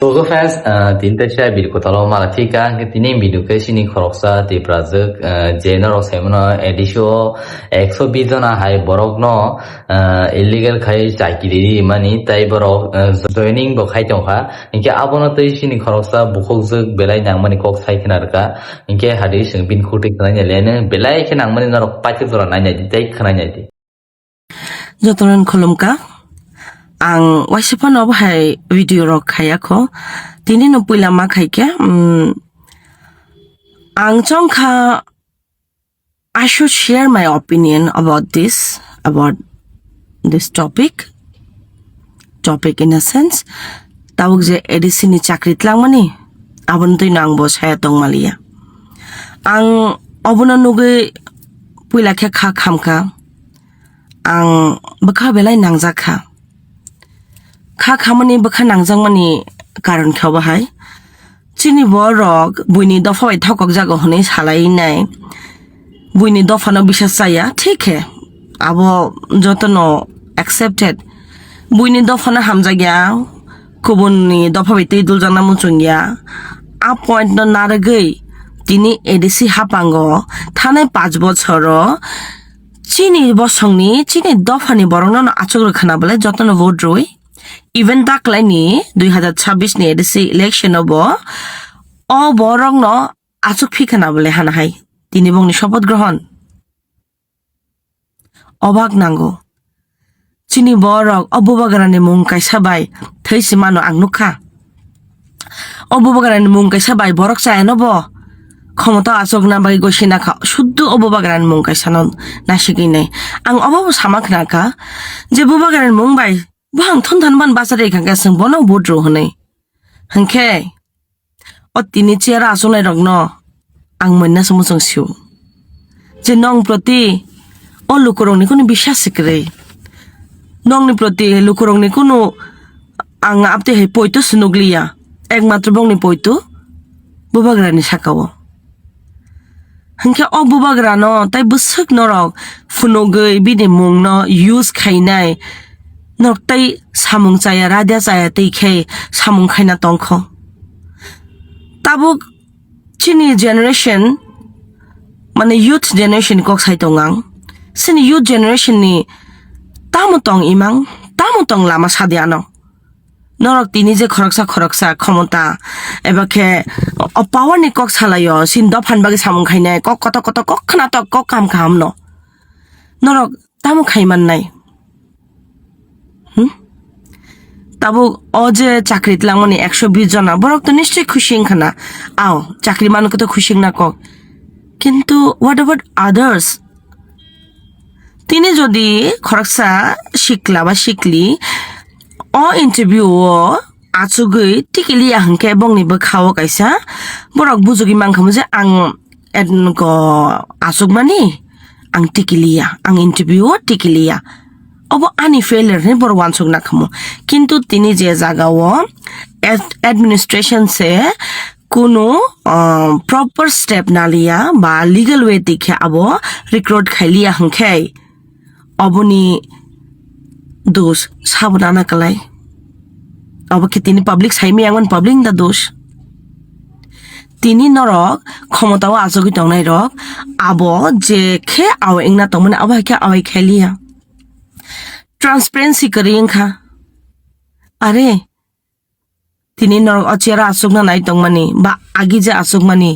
Togo fans tinta sha bil ko talo mala fika ke tini bidu ke sini khoroksa ti prazak jenero semno edisho 120 jona hai borok no illegal khai chaikiri mani tai borok joining bo khai tongkha inke abono tei sini khoroksa bukhokjak belai nangmani kok sai khinarka inke hadi sing bin khuti khnai lene belai ke nangmani norok pati jora nai tei khnai di Jotoran kolomka ang wasipan ob hai video rok khayako tini no puila ma khaike ang chongkha I should share my opinion about this topic in a sense tawag je edisi ni chakrit lang mani abon toy nang bo saya tong malia ang obona nuge puila kha khamka ang bakha belai nangjaka kha khamani bakha nangjang mani karon khaba hai chini borok buini dofa bai thokok jago hone salai nai buini dofa no bisas saya ठीक है abo jotono accepted buini dofa na hamja gya kubuni dofa bai tei duljana muchungya a point no naragai tini edisi hapango thanai 5 bochoro chini bosongni chini dofani borongno achogro khana bole jotono vote roi even taklaini 2026 ni edisi election obo o borongno achuk phikhana bole hana hai tini bongni শপথ গ্রহণ অবাক নাঙ্গো chini borok obubagarani mung kaisa bai theisi mano angnuka obubagarani mung kaisa bai borok chaeno bo ক্ষমতা আসক না by গসিনা খা শুদ্ধ অববাগান মুং কাইসানো নাসিকি নাই আং অবাব সামাক নাকা যে বুবাগান মুং বাই বাং থন থানবান বাসারে খাঙ্কা সং বনো বুদ্রু হনে হংখে অ তিনি চেরা আসনাই রগ্ন আং মন্না সমসং সিউ যে নং প্রতি অ লুকরংনি কোনো বিশ্বাস সিকরে নংনি প্রতি লুকরংনি কোনো আং আপতে হে পয়তো সুনুগলিয়া একমাত্র বংনি পয়তো বুবাগানি সাকাও hangke obubagrano tai busuk norok funogei bini mungno use khainai nok tai samung chaya radia chaya tei khe samung khaina tongkho tabuk chini generation mane youth generation kok sai tongang sini youth generation ni tamotong imang tamotong lama sadiano norok tini je khoroksa ক্ষমতা এবাকে পাওয়ার নি cock ছালায়ো scene দফান বাগে সামুং খাইনাই cock কত খানা তো cock কাম ন নরক তামু খাইমান নাই তাবু ও যে চাকরিত লাঙনি 120 জনা বরক তো নিশ্চয় খুশি খানা আও চাকরি মানুকে তো খুশি না কক কিন্তু হোয়াট অ্যাবাউট আদার্স তিনি যদি খরকসা শিখলা বা শিখলি o interview o achugui tikili ahangke bongni bokhawo kaisa borok bujugi mangkhamu je ang edko asugmani ang tikiliya ang interview o tikiliya obo ani failure ne bor wansuk nakhamu kintu tini je jagao administration se কোনো proper step nalia ba legal way dikhe abo recruit khailia hangke oboni दोष साबधाना कलाई अब कि तिनी public साइमी आंगन public दा दोष तिनी नरक क्षमताओ आजगि तंगनाय रक आबो जे खे आव इंगना तंगमने अब के आवाय खेलिया ट्रांसपेरेंसी करिंखा अरे तिनी नरक अचेरा आसुगना नाय तंगमनि बा आगि जे आसुगमानि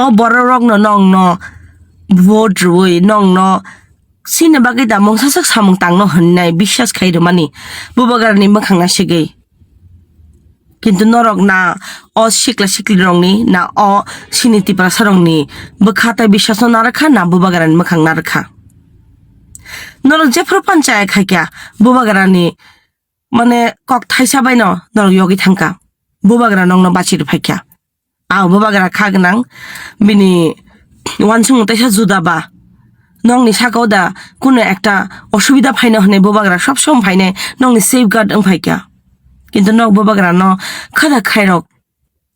ओ बररक न नंग न vote रुइ नंग न sine bagai da mong sasak samung tangno honnai বিশ্বাস খাইরো মানি বুবাগারনি মখাংনা সিগei কিন্তু নরক না অ শিকলা শিকলি রংনি না অ সিনিতি প্রাসা রংনি বখাতাই বিশ্বাস না রাখা না বুবাগারনি মখাংনা রাখা নরক যে প্রপঞ্চায় খাইকা বুবাগারনি মানে কক থাইসা বাইনো নরক yogi থাঙ্কা বুবাগারা নংনো বাচির ফাইকা আও বুবাগারা খাগনাং বিনি ওয়ানসুং তাইসা জুদাবা নংনি সাকাওদা কোনো একটা অসুবিধা ফাইনা হনে ববাগরা সব সম ফাইনে নংনি সেফগার্ড ফাইকা কিন্তু নক ববাগরা ন খাদা খাইরক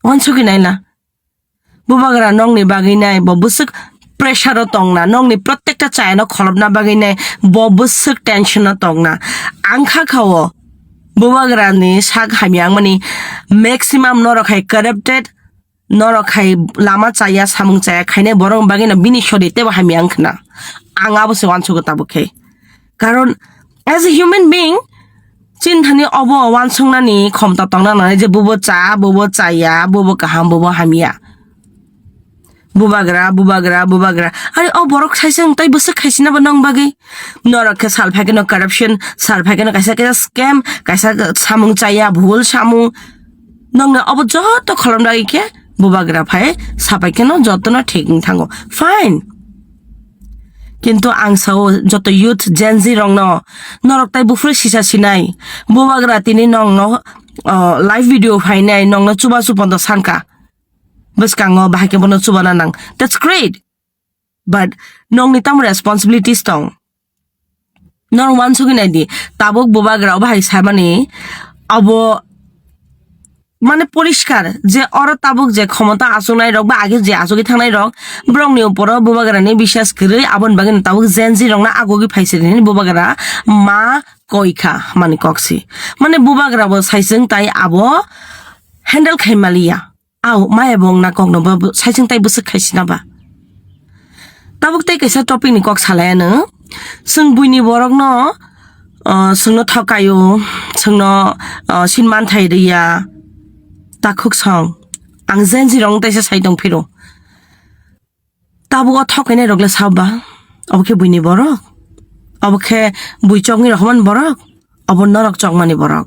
ওয়ানসুকি নাইলা ববাগরা নংনি বাগি নাই ববুসুক প্রেসারও তংনা নংনি প্রত্যেকটা চায়না খলবনা বাগি নাই ববুসুক টেনশনও তংনা আংখা খাও bubagrani sak hamyang mani maximum norokai corrupted norokai lama chaya samung chaya khaine borong bagina bini shori teba hamyang khna anga bose wancho gota bokhe karon as a human being chin thani obo wansung nani khomta tongna na je bubo chaya bubo kaham bubo hamia bubagra are o borok saisang tai busa khaisina ba nong bagi norok sal phageno corruption sal phageno kaisa scam kaisa samung chaya bhul samung nong na obo joto kholom dai ke bubagra phai sapai keno joto na thik thango fine কিন্তু আংসাও যত youth Gen Z রং নরক তাই বুফুর সিসা Sinai বুবাগ্রা তিনি নং live video ফাইনাই নং চুবা চুপন্দ সানকা বসকাঙ্গ বাহাকে বন চুবানা নাং that's great but নং নি তাম রেসপন্সিবিলিটিস দং নর ওয়ান সুগি নাই দি তাবক বুবাগ্রা বাহাই সামানি অব মানে পরিষ্কার যে অর তাবুক যে ক্ষমতা আসুনাই রক বা আগে যে আসুকি থানাই রক ব্রংনি উপর বুবাগারানি বিশ্বাস করে আবন বাগিন তাবুক জেনজি রং না আগগি ফাইছে বুবাগারা মা কইখা মানে কক্সি মানে বুবাগারা বো সাইসং তাই আবো হ্যান্ডেল খাইমালিয়া আও মায়া বং না কগনো বা সাইসং তাই বসে খাইছিনা বা তাবুক তাই কাইসা টপিক ni kok salayaनो जों बुइनि बरक न जोंनो थकायो जोंनो सिनमान थाइरिया takuk song ang zenji rong taisa sai dong phiro tabu thokene rogla saba obke buini borok obke buichongi rahman borok obon norok chongmani borok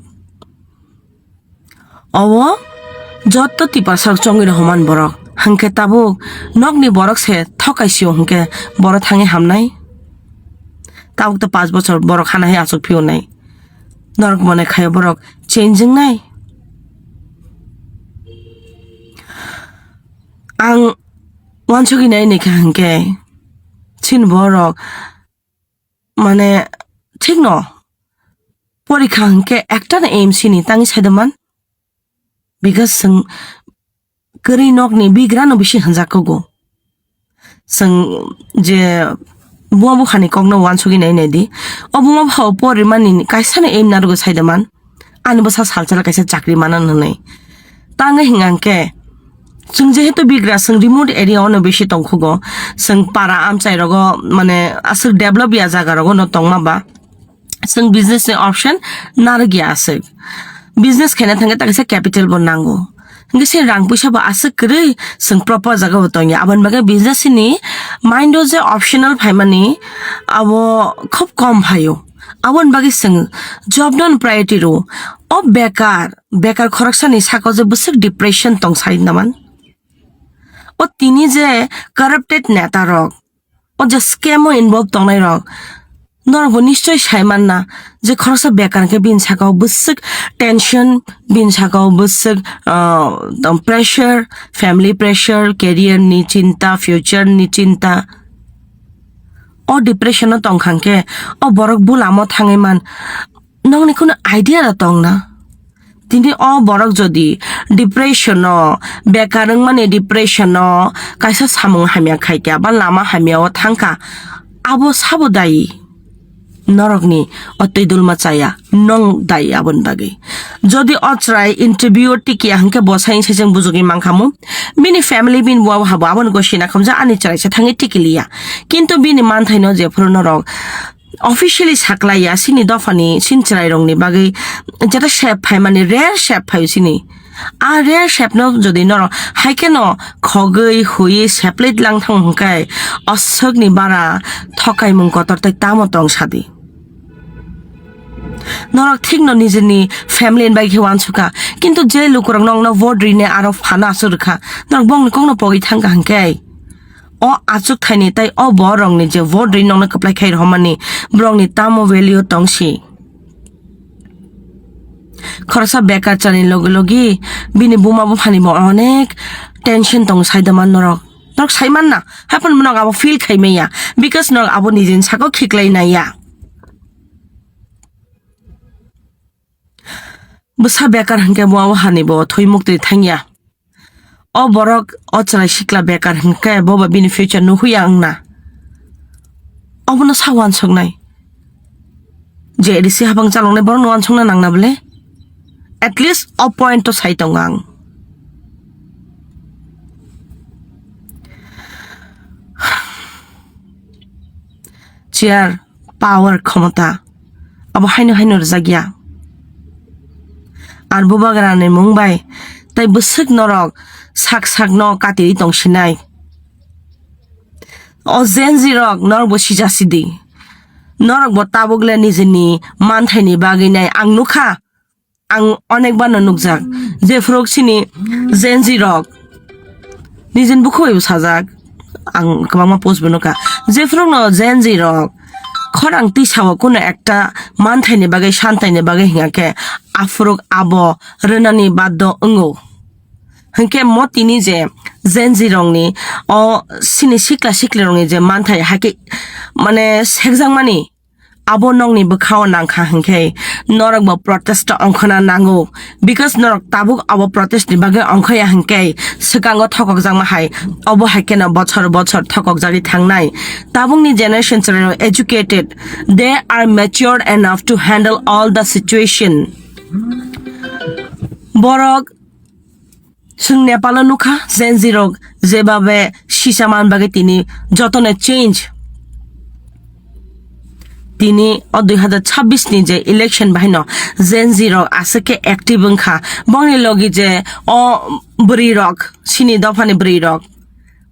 obo jotto tipasar chongi rahman borok hangke tabu nokni borok se thokaisio hangke borok thangi hamnai tabuk to 5 bochor borok khana he asuk phiu nai norok mone khayo borok changing nai ang wanchogi nai ne khangke chin borok মানে ঠিক ন পরীক্ষা হংকে একটা না M Sini তাঙ্গি সাইদমান because जों গরি নকনি বিগ্রানো বেশি হানজাকগো जों যে বুয়াবু খানি কগনো ওয়ানসুগি নাই নাইদি অবুমা ভাও পরে মানি কাইসানে এম নারগো সাইদমান আনি বসা সালচালা কাইসা চাকরি মানান হনাই তাঙ্গে হিংআংকে जों जेहेतु बिग्रा जों रिमोट एरिया अनो बेसि तंखुगो जों पारा आमचाइ रगो माने आसक डेभलप या जागा रगो न तंगमाबा जों बिजनेस नि ऑप्शन नारगिया आसक बिजनेस खाना थांगे ताकसे कैपिटल बनांगो ngi rang puisa ba asuk kri जों प्रॉपर जागा होतोंया आबन बागे बिजनेस नि माइंडो जे ऑप्शनल फाइमानि आबो खूब कम फायो आबन बागे जों जॉब नन प्रायोरिटी रो ओ बेकार खरकसानि साको जे बुसक डिप्रेशन तंगसाइ नामान ও তিনি যে কারাপ্টেড নেতা রক ও যে স্ক্যামও ইনভলভ তংনাই রক নরব নিশ্চয় সাইমান না যে খরচা বেকারকে বিন সাকাও বুসক টেনশন বিন সাকাও বুসক প্রেসার ফ্যামিলি প্রেসার ক্যারিয়ার নি চিন্তা ফিউচার নি চিন্তা ও ডিপ্রেশন তংখাংকে ও বরক বুলামো থাঙেমান নংনি কোনো আইডিয়া তং না তিনি অ বরক যদি ডিপ্রেশন বেকারং মানে ডিপ্রেশন কাইসা সামুং হামিয়া খাইকা বা লামা হামিয়াও থাংকা আবো সাবো দায়ী নরকনি অতই দুলমা চায়া নং দায়ী আবন বাগে যদি অচরাই ইন্টারভিউ টিকি হাংকে বসাই সেজং বুজুগি মাংখামু বিনি ফ্যামিলি বিন বুয়া হাবো আবন গসিনা খামজা আনি চাইছে থাঙে টিকিলিয়া কিন্তু বিনি মানথাইনো যে ফর নরক অফিসিয়ালি সাকলাইয়া সিনি দফানি সিনচরাই রংনি বাগে যেটা শেপ ফাই মানে রেয়ার শেপ ফাই সিনি আর রেয়ার শেপ ন যদি নর হাইকে ন খগৈ হুই শেপলেট লাং থাং হংকাই অসগনি বারা থকাই মুং কতর তাই তামতং সাদি নরক ঠিক ন নিজেনি ফ্যামিলি এন বাইকে ওয়ানসুকা কিন্তু যে লোকরং নং ন ভোট রিনে আরো ফানা আসুরখা নরক বং কং ন পগি thangka হাংকাই o achuk thaini tai o borong ni je vote rin nong na kaplai khai romani brong ni tamo value tongsi khorsa bekar chani logi bini buma bu phani mo onek tension tong saidaman norok saiman na happen monok abo feel khai meya because norok abo nijin sako khiklai na ya busa bekar hangke bo hani bo thoimukti thangya o borok o chara sikla bekar hingka boba bini future nu huyang na obono sawan songnai je edisi habang chalongnai borok nuan songna nangna bole at least a point to sai tongang chair power ক্ষমতা abo haino jagya ar bubagrane mumbai tai busuk norok sak no katiri tongsinai o zenzi rok nor bosi jasidi norok bo tabugle nijini manthaini baginai ang nukha ang onekbar nukjak je froksini zenzi rok nijin bukhoi sajak ang kabama post bonuka je frok no zenzi rok খরাং তিসাও কোনো একটা মানথাইনি বাগে শান্তাইনি বাগে হিঙাকে আফরুক আবো রনানি বাদ্য অঙ্গো হংকে মতিনি যে Gen Z রংনি অ সিনি সিকলা রংনি যে মানথাই হাকে মানে সেকজাং মানি আবো নংনি বখাও নাংখা হংকে নরক ব প্রটেস্ট অংখনা নাঙ্গো বিকজ নরক তাবুক আবো প্রটেস্ট নি বাগে অংখয়া হংকে সকাঙ্গ থকক জাংমা হাই অবো হাইকেনা বছর থকক জারি থাংনাই তাবুংনি generation are educated they are matured enough to handle all the situation borok sung nepal nukha zenzi rok jebabe sisaman bage tini jotone change তিনি 2026 নি যে ইলেকশন বাহিনো জেনজি রক আসকে অ্যাক্টিভ ওংখা বংনি লগি যে অ বরি রক সিনি দফানি বরি rock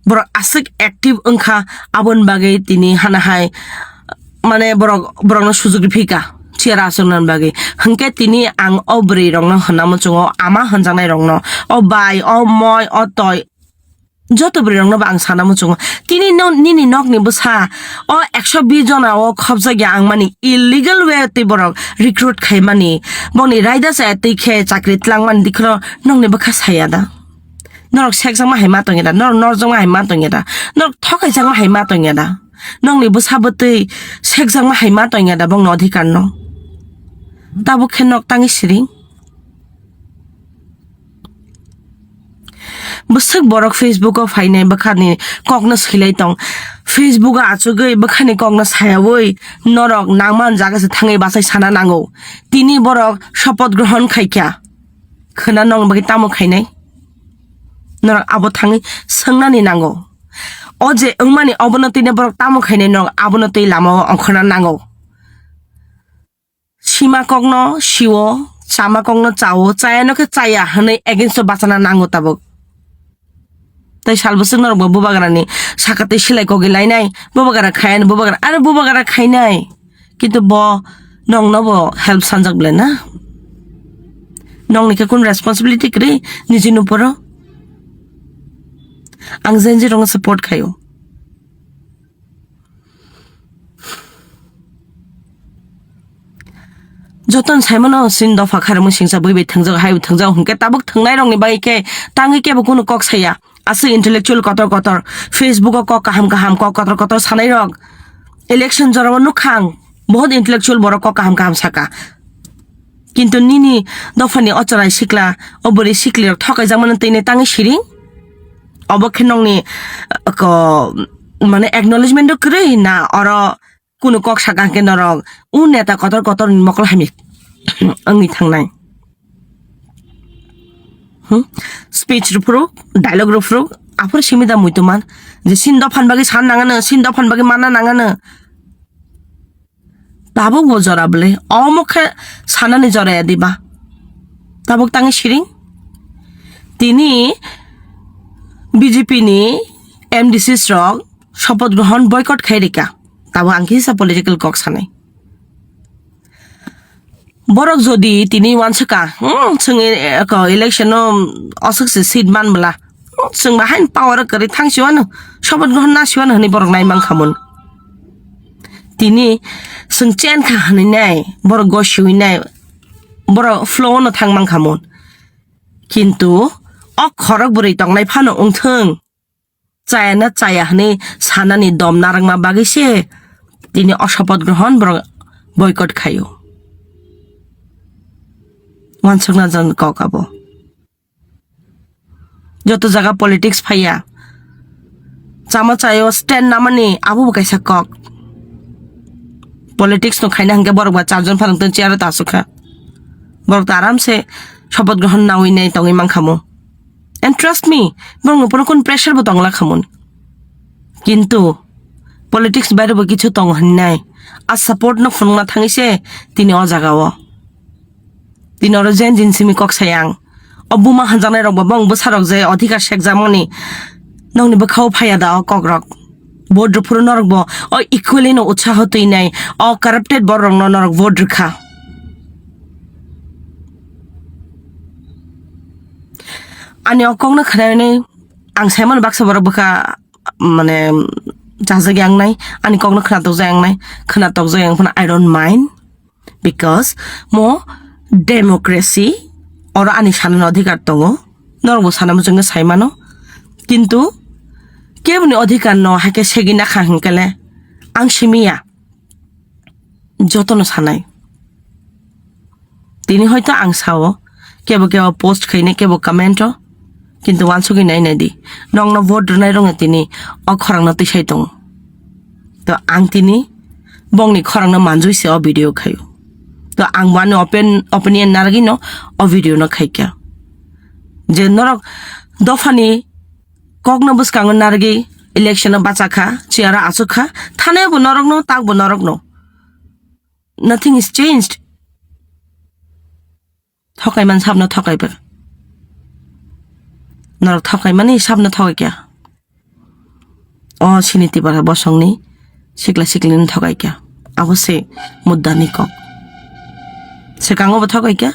বড় আসক active ওংখা আবন বাগে তিনি হানাহাই মানে বড় সুযোগ ফিকা চিয়ারা আসনান বাগে হংকে তিনি আং অ বরি রং ন হনাম চুঙ আমা হনজানাই রং ন অ বাই অ মই অ তয় যত বড় রং নবা আং সানামু চুঙ তিনি নিনি নক নি বসা অ 120 জনা অ খবজা গিয়া আং মানি ইলিগাল ওয়ে তে বড় রিক্রুট খাই মানি বনি রাইদা সা তে খে চাকরি তলাং মান দিখর নং নে বখা সায়াদা নরক সেকজাং মা হাইমা তংগেদা নর জং হাইমা তংগেদা নর থকাই জাং হাইমা তংগেদা নং নি বসা বতে সেকজাং মা হাইমা তংগেদা বং ন অধিকার ন তাবো খেনক তাঙ্গি সিরিং busuk borok facebook o fainai bakhani kokna silai tong facebook a achugei bakhani kokna sayawoi norok nangman jaga se thangai basai sana nango tini borok শপথ গ্রহণ খাইখ্যা khana nong bagi tamo khainai norok abo thangai sangnani nango oje ungmani obonoti ne borok tamo khainai norok abonoti lama ongkhana nango sima kokno siwo chama kokno chawo chayano ke chaya hanai against bachana nango tabok তাই সালবসুক নরক বুবাগারানি সাকাতে সেলাই কগে লাইনাই বুবাগারা খায়ান বুবাগারা আরে বুবাগারা খাইনাই কিন্তু ব নং নব help সানজাক বলে না নং নিকে কোন রেসপন্সিবিলিটি করে নিজের উপর আং জেনজি রং সাপোর্ট খায়ো যতন সাইমন সিন দফা খারমু সিংসা বইবে থংজাগ হাই থংজাগ হংকে তাবক থংনাই রংনি বাইকে তাঙ্গি কেবো কোনো কক সাইয়া আছে ইন্টেলেকচুয়াল কতর ফেসবুক কক কাহাম কক কতর সানাই রক ইলেকশন জরাব নুখাং বহুত ইন্টেলেকচুয়াল বড় কক কাহাম সাকা কিন্তু নিনি দফানি অচরাই শিকলা অবরি শিকলি ঠকাই জামান তৈনে তাঙ্গি সিরিং অবক্ষে নংনি মানে একনলেজমেন্ট করে না অর কোনো কক সাকাকে নরক উ নেতা কতর মকল হামি আংনি থাংনাই স্পিচ রুফরুক ডায়লগ রুফরুক আফর সিমিদা মুইতমান যে সিন দফান বাগে সান নাঙানো সিন দফান বাগে মানা নাঙানো তাবক ব জরাবলে অমুখে সানানি জরায়া দিবা তাবক তাঙ্গে সিরিং তিনি বিজেপি নি এমডিসি রক শপথ গ্রহণ বয়কট খাই রেখা তাবো আংকি হিসা পলিটিক্যাল কক সানাই borok jodi tini wansaka sung election asukse seat manbla sung bahain power kari thangsiwano sobat grohon nasiwano hani borok nai mangkhamun tini sung chen kha hani nai borok goshui nai borok flow no thang mangkhamun kintu ok khorok buri tongnai phano ungthung chaya hani sanani dom narangma bagise tini অশপথ গ্রহণ borok boycott khayo ওয়ানসক না জান কাবো যত জায়গা politics ফাইয়া Sama চাইও stand নামানি Abu কাইসা cock politics no খাইনা হাঙ্গে বড় বা চারজন ফারংতন চেয়ারে তাসুখা বড় তো আরামসে শপথ গ্রহণ না হই নাই তঙে মাং খামো এন্ড ট্রাস্ট মি বরং উপর কোন প্রেশার বো তংলা খামুন কিন্তু পলিটিক্স বাইরেবো কিছু তং হন নাই আর সাপোর্ট না ফুংনা থাঙিছে তিনি অজাগাও তিনি অর জেন জিনসিমি কক সায়াং অবুমা হানজানাই রক বং বসারক যে অধিকার শেখ জামনি নংনি বখাও ফায়া দা ককরক ভোট ফুরো নরক ব অ ইকুয়ালি ন উৎসাহ তুই নাই অ কারাপ্টেড বড় রং নরক vote Rekha ani okong na khanai nei ang saimon baksa bor baka mane jajagi ang nai ani kong na khana to jang nai khana to jang phana I don't mind because mo democracy or ani sanan adhikar tongo norbo sanam jong saimano কিন্তু কেবনি অধিকার ন হাকে সেগিনা খাহিংকেলে আং সিমিয়া যতন সানাই তিনি হয়তো আং Sao কেবো কেবো post খাইনে কেবো কমেন্ট কিন্তু ওয়ানসুকি নাই নাই দি নং ন ভোট নাই রঙে তিনি অখরাং ন তিসাই দং তো আং তিনি বংনি খরাং ন মানজুইছে অ ভিডিও খাইও তো আং ওয়ান অপিনিয়ন নারগি ন অ ভিডিও ন খাইকা যে নরক দফানি কক ন বুসকাং নারগি ইলেকশন বাঁচাখা চেয়ারা আসুখা থানে বো নরক ন তাক বো নরক ন নাথিং ইজ চেঞ্জড থকাই মান সাবন থকাইবে নরক থকাই মানে সাবন থকাই কিয়া অ সিনিতি বারা বসংনি সিকলা সিকলিন থকাই কিয়া আবসে মুদ্দানি কক সেকাঙ্গো থকাই কিয়া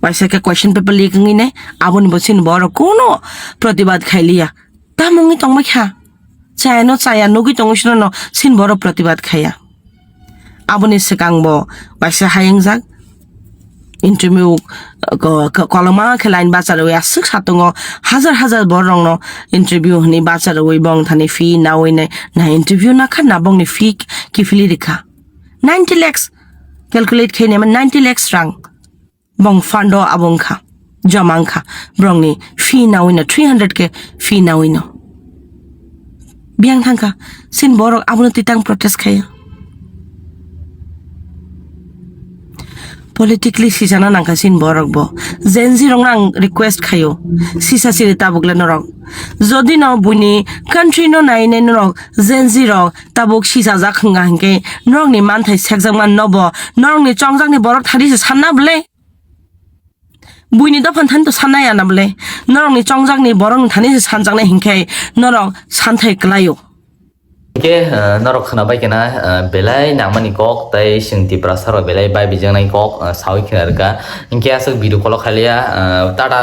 পাইসাকে কোয়েশ্চন পেপার লিখি নাই আবনি বসিন বড় কোনো প্রতিবাদ খাইলিয়া তা মঙ্গি তংমাই খা চায়ানো চায়া নগি তংশন ন সিন বড় প্রতিবাদ খাইয়া আবনি সেকাংব পাইসা হাইং যাক ইন্টারভিউ কলমা খেলাইন বাচার ওই আসুক সাতঙ্গ হাজার হাজার বড় রং ইন্টারভিউ হনি বাচার ওই বং থানি ফি না ওই নাই না ইন্টারভিউ না খা না বংনি ফি কি ফিলি রেখা 90 lakhs ক্যালকুলেট খাই নেমে 90 lakhs Rang bong fando abong kha jamang kha brong ni fi na wina 300 ke fi na wina biang thang kha sin borok abun titang protest khaya politically sijana nang kha sin borok bo zenzi rong nang request khayo sisa siri tabukle norok jodi no buni country no nai ne norok zenzi rok tabuk sisa ja khanga hangke norok ni man thai sekjang man nobo norok ni chongjang ni borok thari se sanna bole buini da phan than to sanaya na bole norong ni chongjak ni borong thani se sanjang na hingkai norong santhai klayo ke norok khana bai kena belai namani kok tai singti prasaro belai bai bijang nai kok sawi khenarga inke asuk video kolo khalia tata